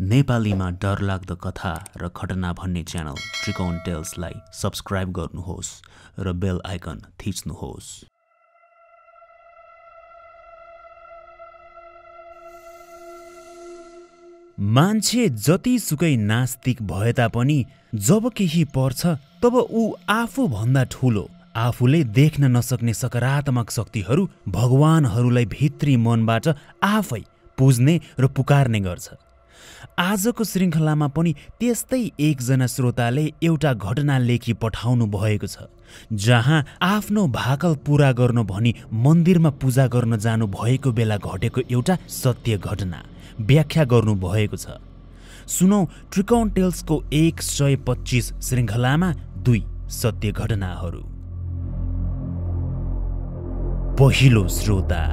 नेपालीमा डरलाग्दो कथा र घटना भन्ने च्यानल त्रिकोण टेल्सलाई सब्स्क्राइब गर्नुहोस् र बेल आइकन थिच्नुहोस्। मान्छे जतिसुकै नास्तिक भए तापनि जब केही पर्छ तब ऊ आफूभन्दा ठूलो, आफूले देख्न नसक्ने सकारात्मक शक्तिहरू, भगवानहरूलाई भित्री मनबाट आफै पुज्ने र पुकार्ने गर्छ। आजको श्रृङ्खलामा पनि त्यस्तै एकजना श्रोताले एउटा घटना लेखी पठाउनु भएको छ, जहाँ आफ्नो भाकल पूरा गर्न भनी मन्दिरमा पूजा गर्न जानु भएको बेला घटेको एउटा सत्य घटना व्याख्या गर्नु भएको छ। सुनौ त्रिकोण टेल्सको 125 श्रृङ्खलामा 2 सत्य घटनाहरू। पहिलो श्रोता।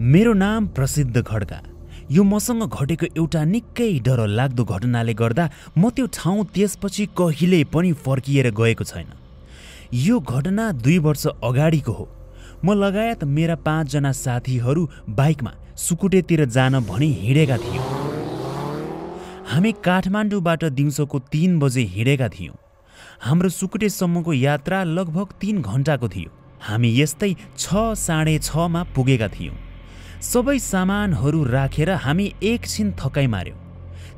मेरो नाम प्रसिद्ध खड्का। यो मसँग घटेको एउटा निकै डरलाग्दो घटनाले गर्दा म त्यो ठाउँ त्यसपछि कहिले पनि फर्किएर गएको छैन। यो घटना 2 वर्ष अगाडिको हो। म लगायत मेरा 5 जना साथीहरू बाइकमा सुकुटेतिर जान भनी हिँडेका थियौँ। हामी काठमाडौँबाट दिउँसोको 3 बजे हिँडेका थियौँ। हाम्रो सुकुटेसम्मको यात्रा लगभग 3 घण्टाको थियो। हामी यस्तै 6:30 मा पुगेका थियौँ। सबै सामानहरू राखेर हामी एकछिन थकाइ मार्यौँ।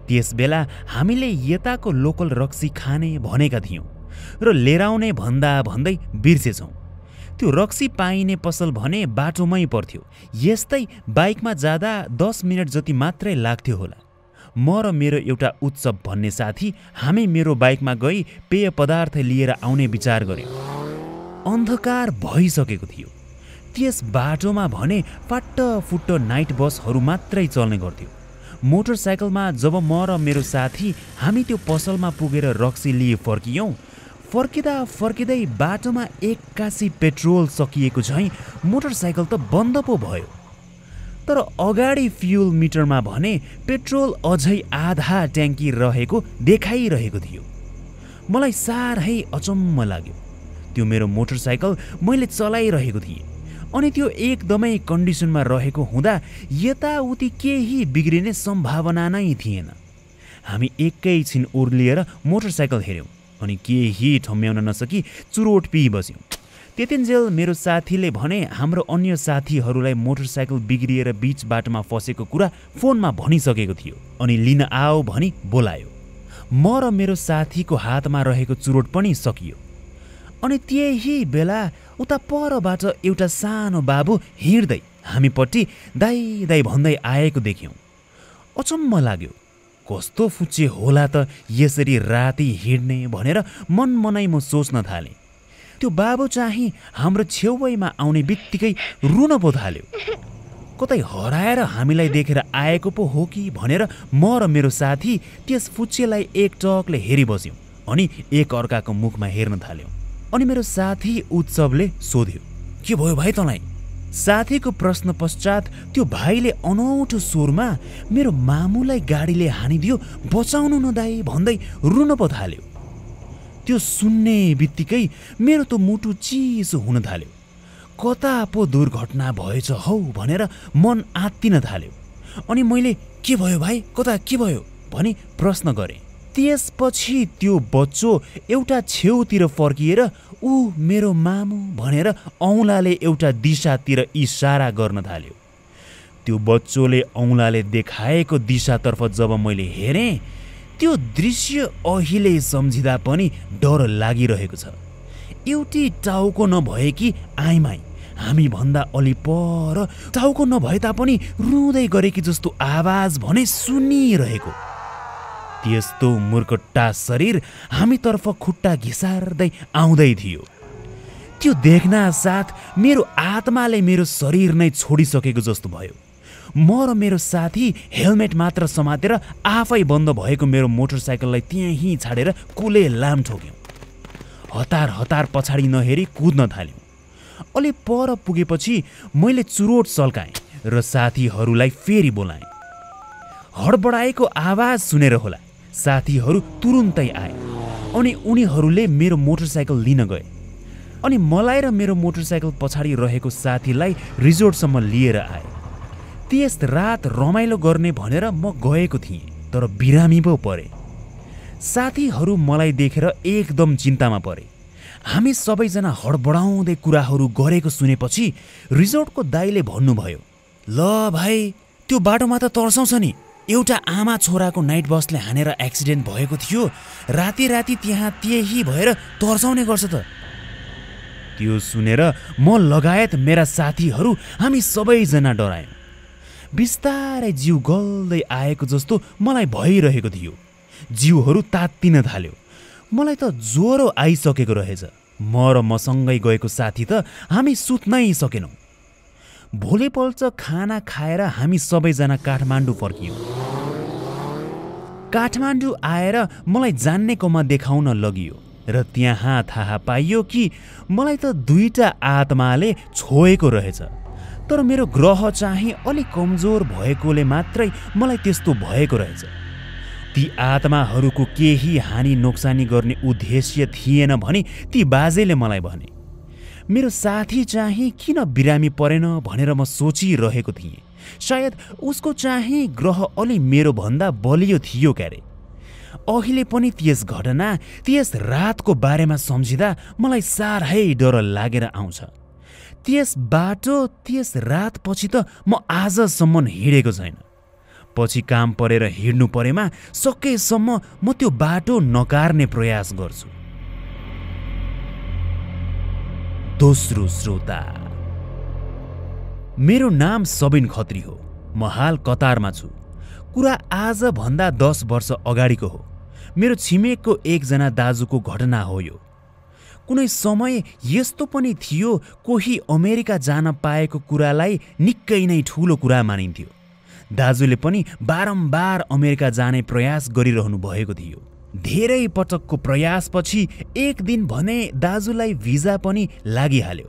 त्यसबेला हामीले यताको लोकल रक्सी खाने भनेका थियौँ र लिएर आउने भन्दै बिर्सेछौँ। त्यो रक्सी पाइने पसल भने बाटोमै पर्थ्यो। यस्तै बाइकमा जाँदा 10 मिनट जति मात्रै लाग्थ्यो होला। म र मेरो एउटा उत्सव भन्ने साथी हामी मेरो बाइकमा गई पेय पदार्थ लिएर आउने विचार गर्यौँ। अन्धकार भइसकेको थियो। त्यस बाटोमा भने फाट्टफुट्ट नाइट बसहरू मात्रै चल्ने गर्थ्यो। मोटरसाइकलमा जब म र मेरो साथी हामी त्यो पसलमा पुगेर रक्सी लिए फर्कियौँ, फर्किँदै बाटोमा एक्कासी पेट्रोल सकिएको झैँ मोटरसाइकल त बन्द पो भयो। तर अगाडि फ्युल मिटरमा भने पेट्रोल अझै आधा ट्याङ्की रहेको देखाइरहेको थियो। मलाई साह्रै अचम्म लाग्यो। त्यो मेरो मोटरसाइकल मैले चलाइरहेको थिएँ अनि त्यो एकदमै कन्डिसनमा रहेको हुँदा यताउति केही बिग्रिने सम्भावना नै थिएन। हामी एकैछिन ओर्लिएर मोटरसाइकल हेऱ्यौँ अनि केही ठम्म्याउन नसकी चुरोट पिइबस्यौँ। त्यतिन्जेल मेरो साथीले भने हाम्रो अन्य साथीहरूलाई मोटरसाइकल बिग्रिएर बीच बाटोमा फसेको कुरा फोनमा भनिसकेको थियो अनि लिन आओ भनी बोलायो। म र मेरो साथीको हातमा रहेको चुरोट पनि सकियो। अनि त्यही बेला उता परबाट एउटा सानो बाबु हिँड्दै हामीपट्टि दाइ दाइ भन्दै आएको देख्यौँ। अचम्म लाग्यो। कस्तो फुच्चे होला त यसरी राति हिँड्ने भनेर मनमनै म सोच्न थालेँ। त्यो बाबु चाहिँ हाम्रो छेउमा आउने बित्तिकै रुन पो थाल्यो। कतै हराएर हामीलाई देखेर आएको पो हो कि भनेर म र मेरो साथी त्यस फुच्चेलाई एकटकले हेरिबस्यौँ अनि एक अर्काको मुखमा हेर्न थाल्यौँ। अनि मेरो साथी उत्सवले सोध्यो, के भयो भाइ तँलाई? साथीको प्रश्न पश्चात त्यो भाइले अनौठो स्वरमा मेरो मामुलाई गाडीले हानिदियो, बचाउनु न दाइ भन्दै रुन पो थाल्यो। त्यो सुन्ने बित्तिकै मेरो त मुटु चिसो हुन थाल्यो। कता पो दुर्घटना भएछ हौ भनेर मन आत्तिन थाल्यो। अनि मैले के भयो भाइ, कता के भयो भनी प्रश्न गरेँ। त्यसपछि त्यो बच्चो एउटा छेउतिर फर्किएर ऊ मेरो मामु भनेर औँलाले एउटा दिशातिर इसारा गर्न थाल्यो। त्यो बच्चोले औँलाले देखाएको दिशातर्फ जब मैले हेरेँ, त्यो दृश्य अहिले सम्झिँदा पनि डर लागिरहेको छ। एउटी टाउको नभएकी आइमाई हामी भन्दा अलि पर टाउको नभए तापनि रुँदै गरेकी जस्तो आवाज भने सुनिरहेको। त्यस्तो मुर्कट्टा शरीर हामीतर्फ खुट्टा घिसार्दै आउँदै थियो। त्यो देख्न साथ मेरो आत्माले मेरो शरीर नै छोडिसकेको जस्तो भयो। म र मेरो साथी हेलमेट मात्र समातेर आफै बन्द भएको मेरो मोटरसाइकललाई त्यहीँ छाडेर कुले लाम ठोक्यौँ। हतार पछाडि नहेरी कुद्न थाल्यौँ। अलि पर पुगेपछि मैले चुरोट सल्काएँ र साथीहरूलाई फेरि बोलाएँ। हडबडाएको आवाज सुनेर होला साथीहरू तुरुन्तै आए अनि उनीहरूले मेरो मोटरसाइकल लिन गए अनि मलाई र मेरो मोटरसाइकल पछाडि रहेको साथीलाई रिजोर्टसम्म लिएर आए। त्यस रात रमाइलो गर्ने भनेर म गएको थिएँ, तर बिरामी पो परे। साथीहरू मलाई देखेर एकदम चिन्तामा परे। हामी सबैजना हडबडाउँदै कुराहरू गरेको सुनेपछि रिजोर्टको दाइले भन्नुभयो, ल भाइ, त्यो बाटोमा त तर्साउँछ नि। एउटा आमा छोराको नाइट बसले हानेर एक्सिडेन्ट भएको थियो। राति राति त्यहाँ त्यही भएर तर्साउने गर्छ त। त्यो सुनेर म लगायत मेरा साथीहरू हामी सबैजना डरायौँ। बिस्तारै जिउ गल्दै आएको जस्तो मलाई भइरहेको थियो। जिउहरू तात्तिन थाल्यो। मलाई त ज्वरो आइसकेको रहेछ। म र मसँगै गएको साथी त हामी सुत्नै सकेनौँ। भोलिपल्ट खाना खाएर हामी सबैजना काठमाडौँ फर्कियौँ। काठमाडौँ आएर मलाई जान्नेकोमा देखाउन लगियो र त्यहाँ थाहा पाइयो कि मलाई त 2टा आत्माले छोएको रहेछ। तर मेरो ग्रह चाहिँ अलिक कमजोर भएकोले मात्रै मलाई त्यस्तो भएको रहेछ। ती आत्माहरूको केही हानि नोक्सानी गर्ने उद्देश्य थिएन भनी ती बाजेले मलाई भने। मेरो साथी चाहिँ किन बिरामी परेन भनेर म सोचिरहेको थिएँ। सायद उसको चाहिँ ग्रह अलि मेरो भन्दा बलियो थियो क्यारे। अहिले पनि त्यस घटना, त्यस रातको बारेमा सम्झिँदा मलाई साह्रै डर लागेर आउँछ। त्यस बाटो, त्यस रात पछि त म आजसम्म हिँडेको छैन। पछि काम परेर हिँड्नु परेमा सकेसम्म म त्यो बाटो नकार्ने प्रयास गर्छु। दोस्रो श्रोता, मेरो नाम सबिन खत्री हो। म हाल कतारमा छु। कुरा आजभन्दा 10 वर्ष अगाडिको हो। मेरो छिमेकको एकजना दाजुको घटना हो यो। कुनै समय यस्तो पनि थियो कोही अमेरिका जान पाएको कुरालाई निकै नै ठुलो कुरा मानिन्थ्यो। दाजुले पनि बारम्बार अमेरिका जाने प्रयास गरिरहनु भएको थियो। धेरै पटकको प्रयासपछि एक दिन भने दाजुलाई भिजा पनि लागिहाल्यो।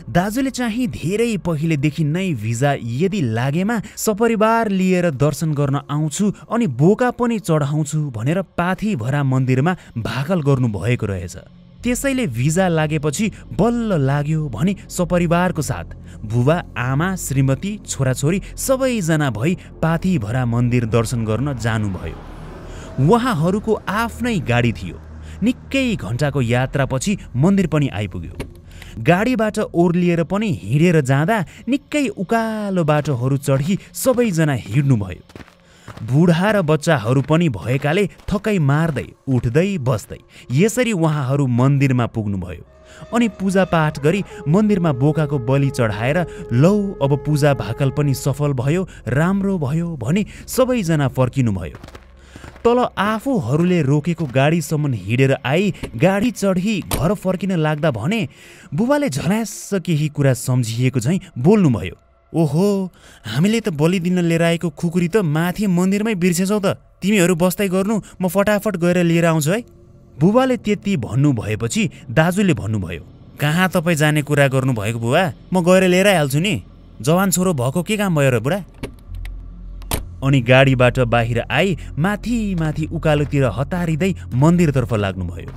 दाजुले चाहिँ धेरै पहिलेदेखि नै भिजा यदि लागेमा सपरिवार लिएर दर्शन गर्न आउँछु अनि बोका पनि चढाउँछु भनेर पाथीभरा मन्दिरमा भाकल गर्नु भएको रहेछ। त्यसैले भिजा लागेपछि बल्ल लाग्यो भनी सपरिवारको साथ बुबा, आमा, श्रीमती, छोराछोरी सबैजना भई पाथीभरा मन्दिर दर्शन गर्न जानुभयो। उहाँहरूको आफ्नै गाडी थियो। निकै घण्टाको यात्रापछि मन्दिर पनि आइपुग्यो। गाडीबाट ओर्लिएर पनि हिँडेर जाँदा निकै उकालो बाटोहरू चढी सबैजना हिँड्नुभयो। बुढा र बच्चाहरू पनि भएकाले थकाइ मार्दै उठ्दै बस्दै यसरी उहाँहरू मन्दिरमा पुग्नुभयो। अनि पूजापाठ गरी मन्दिरमा बोकाको बलि चढाएर लौ अब पूजा भाकल पनि सफल भयो, राम्रो भयो भनी सबैजना फर्किनुभयो। तल आफूहरूले रोकेको गाडीसम्म हिँडेर आई गाडी चढी घर फर्किन लाग्दा भने बुबाले झल्यास केही कुरा सम्झिएको झैँ बोल्नुभयो। ओहो, हामीले त बलि दिन लिएर आएको खुकुरी त माथि मन्दिरमै बिर्सेछौ त। तिमीहरू बस्दै गर्नु, म फटाफट गएर लिएर आउँछु है। बुबाले त्यति भन्नु भएपछि दाजुले भन्नुभयो, कहाँ तपाईँ जाने कुरा गर्नुभएको बुबा? म गएर लिएर आइहाल्छु नि। जवान छोरो भएको के काम भयो र बुढा? अनि गाडीबाट बाहिर आई माथि माथि उकालोतिर हतारिँदै मन्दिरतर्फ लाग्नुभयो।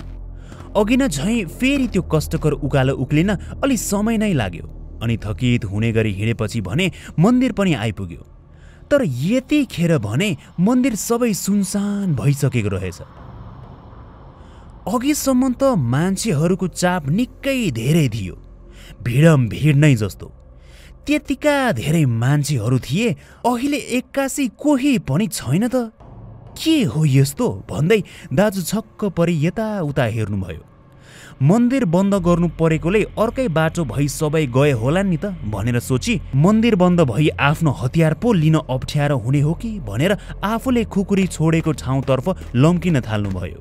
अघि न झैँ फेरि त्यो कष्टकर उकालो उक्लिन अलि समय नै लाग्यो। अनि थकित हुने गरी हिँडेपछि भने मन्दिर पनि आइपुग्यो। तर यतिखेर भने मन्दिर सबै सुनसान भइसकेको रहेछ। अघिसम्म त मान्छेहरूको चाप निकै धेरै थियो, भिडम भिड नै जस्तो। त्यतिका धेरै मान्छेहरू थिए, अहिले एक्कासी कोही पनि छैन त। के हो यस्तो भन्दै दाजु छक्क परि यताउता हेर्नुभयो। मन्दिर बन्द गर्नु परेकोले अर्कै बाटो भई सबै गए होला नि त भनेर सोची मन्दिर बन्द भई आफ्नो हतियार पो लिन अप्ठ्यारो हुने हो कि भनेर आफूले खुकुरी छोडेको ठाउँतर्फ लम्किन थाल्नुभयो।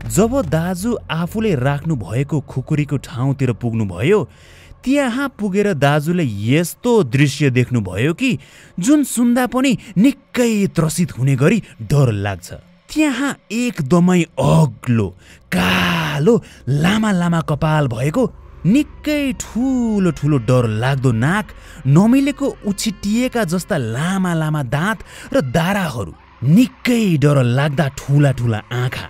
जब दाजु आफूले राख्नु भएको खुकुरीको ठाउँतिर पुग्नुभयो, त्यहाँ पुगेर दाजुले यस्तो दृश्य देख्नुभयो कि जुन सुन्दा पनि निकै त्रसित हुने गरी डर लाग्छ। त्यहाँ एकदमै अग्लो, कालो, लामा लामा कपाल भएको, निकै ठुलो ठुलो डर लाग्दो नाक, नमिलेको उछिटिएका जस्ता लामा लामा दाँत र दाराहरू, निकै डर लाग्दा ठुला ठुला आँखा,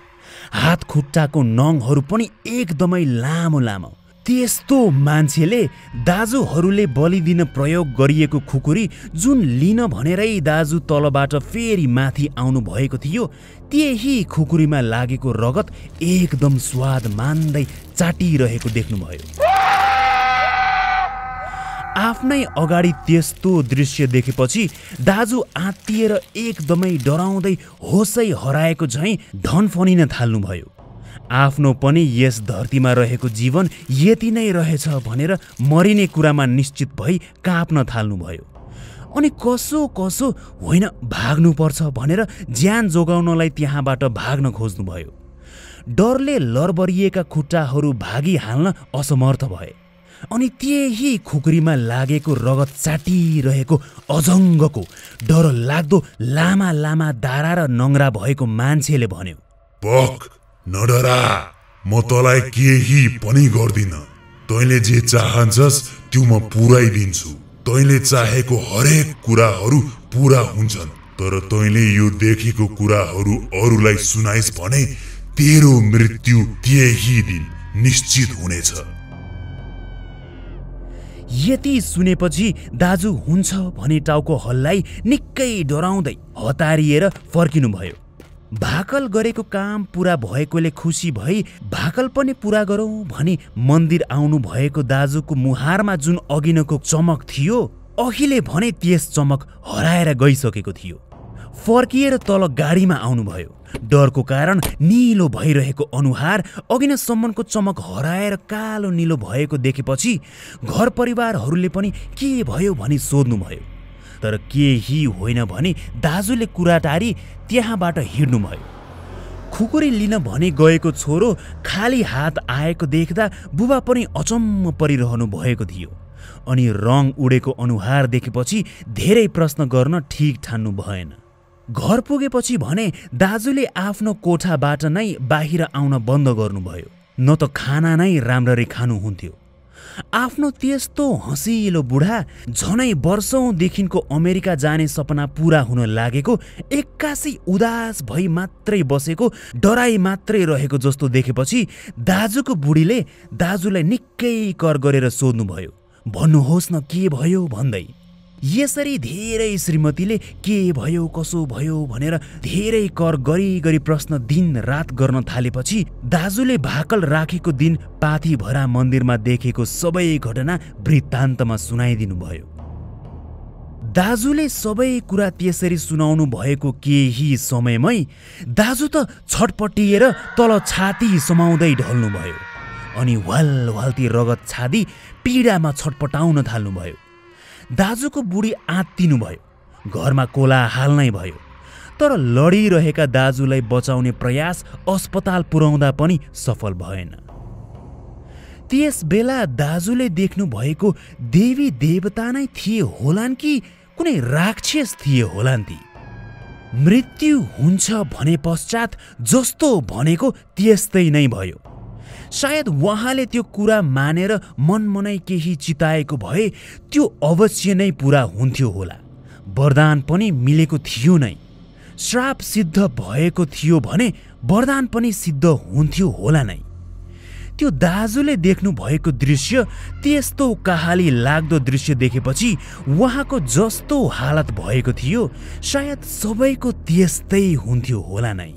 हात खुट्टाको नङहरू पनि एकदमै लामो लामो, त्यस्तो मान्छेले दाजुहरूले बलि दिन प्रयोग गरिएको खुकुरी जुन लिन भनेरै दाजु तलबाट फेरि माथि आउनु भएको थियो, त्यही खुकुरीमा लागेको रगत एकदम स्वाद मान्दै चाटिरहेको देख्नुभयो। आफ्नै अगाडि त्यस्तो दृश्य देखेपछि दाजु आत्तिएर एकदमै डराउँदै होसै हराएको झैँ ढनफनिन थाल्नुभयो। आफ्नो पनि यस धरतीमा रहेको जीवन यति नै रहेछ भनेर मरिने कुरामा निश्चित भई काँप्न थाल्नुभयो। अनि कसो कसो होइन भाग्नुपर्छ भनेर ज्यान जोगाउनलाई त्यहाँबाट भाग्न खोज्नुभयो। डरले लरबरिएका खुट्टाहरू भागिहाल्न असमर्थ भए। अनि त्यही खुकुरीमा लागेको रगत चाटिरहेको अजङ्गको डर लाग्दो लामा लामा दारा र नङ्ग्रा भएको मान्छेले भन्यो, पक नडरा, म तँलाई केही पनि गर्दिन। तैँले जे चाहन्छस् त्यो म पुराइदिन्छु। तैँले चाहेको हरेक कुराहरू पुरा हुन्छन्। तर तैँले यो देखेको कुराहरू अरूलाई सुनाइस् भने तेरो मृत्यु त्यही दिन निश्चित हुनेछ। यति सुनेपछि दाजु हुन्छ भने टाउको हल्लाई निकै डराउँदै हतारिएर फर्किनुभयो। भाकल गरेको काम पुरा भएकोले खुसी भई भाकल पनि पुरा गरौँ भनी मन्दिर आउनु भएको दाजुको मुहारमा जुन अघिनको चमक थियो, अहिले भने त्यस चमक हराएर गइसकेको थियो। फर्किएर तल गाडीमा आउनुभयो। डरको कारण निलो भइरहेको अनुहार अघिनसम्मको चमक हराएर कालो निलो भएको देखेपछि घर परिवारहरूले पनि के भयो भनी सोध्नुभयो। तर केही होइन भनी दाजुले कुरा टारी त्यहाँबाट हिँड्नुभयो। खुकुरी लिन भने गएको छोरो खाली हात आएको देख्दा बुबा पनि अचम्म परिरहनु भएको थियो। अनि रङ उडेको अनुहार देखेपछि धेरै प्रश्न गर्न ठिक ठान्नु भएन। घर पुगेपछि भने दाजुले आफ्नो कोठाबाट नै बाहिर आउन बन्द गर्नुभयो। न त खाना नै राम्ररी खानुहुन्थ्यो। आफ्नो त्यस्तो हँसिलो बुढा झनै वर्षौंदेखिको अमेरिका जाने सपना पूरा हुन लागेको एक्कासी उदास भई मात्रै बसेको, डराई मात्रै रहेको जस्तो देखेपछि दाजुको बुढीले दाजुलाई निकै कर गरेर सोध्नुभयो, भन्नुहोस् न के भयो भन्दै। यसरी धेरै श्रीमतीले के भयो कसो भयो भनेर धेरै कर गरी गरी प्रश्न दिन रात गर्न थालेपछि दाजुले भाकल राखेको दिन पाथीभरा मन्दिरमा देखेको सबै घटना वृत्तान्तमा सुनाइदिनु भयो। दाजुले सबै कुरा त्यसरी सुनाउनु भएको केही समयमै दाजु त छटपटिएर तल छाती समाउँदै ढल्नुभयो। अनि वाल वाल्ती रगत छादी पीडामा छटपटाउन थाल्नुभयो। दाजुको बुढी आत्तिनुभयो। घरमा कोलाहाल नै भयो। तर लडिरहेका दाजुलाई बचाउने प्रयास अस्पताल पुर्याउँदा पनि सफल भएन। त्यस बेला दाजुले देख्नु भएको देवी देवता नै थिए होलान् कि कुनै राक्षस थिए होलान् ती। मृत्यु हुन्छ भने पश्चात जस्तो भनेको त्यस्तै नै भयो। सायद उहाँले त्यो कुरा मानेर मनमनै केही चिताएको भए त्यो अवश्य नै पुरा हुन्थ्यो होला। वरदान पनि मिलेको थियो नै। श्राप सिद्ध भएको थियो भने वरदान पनि सिद्ध हुन्थ्यो होला नै। त्यो दाजुले देख्नु भएको दृश्य, त्यस्तो कहाली लाग्दो दृश्य देखेपछि उहाँको जस्तो हालत भएको थियो, सायद सबैको त्यस्तै हुन्थ्यो होला नै।